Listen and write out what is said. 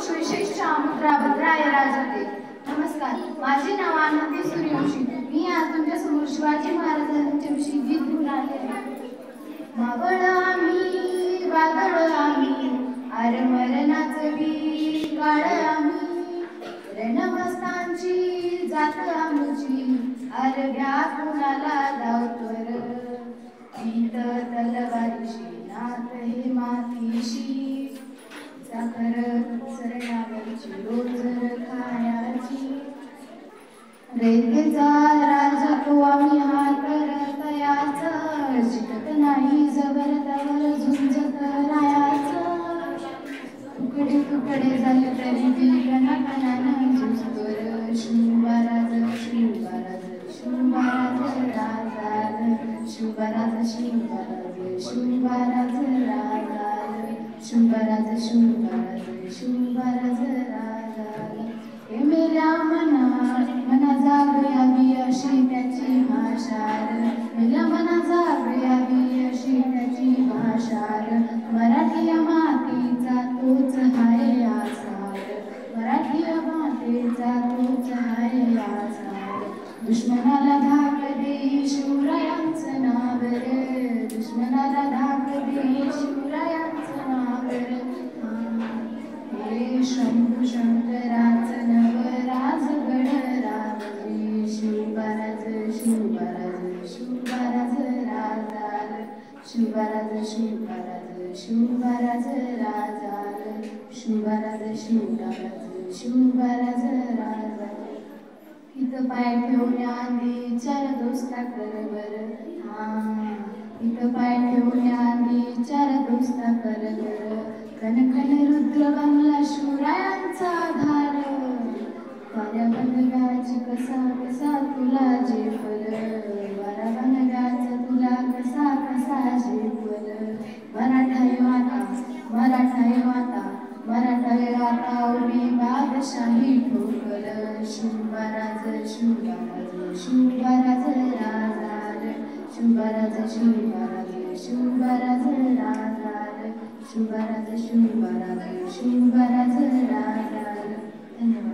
विशेष भद्राय राजते. नमस्कार, माझे नाव आनंदी सूर्यवंशी. मी आज तुमच्या समोर शिवाजी महाराजांच्या विषयी गीत घेऊन आले आहे. मावळ आम्ही वादळ आम्ही आरमरणाचं बी काळ आम्ही रणमस्तांची जात आमची आरव्या कुणाला धावत्वर पीत तलवारीशी नात हे मातीशी साखर सरणावरची रोजर खायाची रयतेचा राजा तो आम्ही हात तयाचं शिकत नाही जबर तवर झुंजत रायाचं तुकडे तुकडे झाले तरी बी कणाकणानं झुंजतोर शिवबाराज शिवबाराज शिवबाराज राजाल शिवबाराज शिवबाराज शिवबाराज राजाल शिवबाराज शिवबाराज शिवबाराज राजाल हे मेल्या मना जागयावी अशी त्याची भाषार मेल्या मना जागयावी अशी त्याची भाषार मराठी मातीचा तोच हाय आसार मराठी मातीचा तोच हाय आसार दुश्मनाला धाक दे शिवरायांचं नाव रे दुश्मनाला धाक दे शिवरायांचं नाव रे हे शंभू शंकराचं नवराज गड रावले शिवबाराज शिवबाराज शिवबाराज राजाल शिवबाराज शिवबाराज शिवबाराज राजाल शिवबाराज शिवबाराज शिवबाराज राजाल इथं पाय ठेवण्याआधी चार दोस्ता कर बर इथं पाय ठेवण्याआधी चार दोस्ता कर बर कनकन रुद्र बंगला शिवरायांचा धार वाऱ्या बनगाची कसा कसा तुला झेपल वारा बनगाचा तुला कसा कसा झेपल मराठा उभी बादशाही ठोकल शिवबाराज शिवबाराज शिवबाराज राजाल शिवबाराज शिवबाराज शिवबाराज राजाल शिवबाराज शिवबाराज शिवबाराज राजाल. धन्यवाद.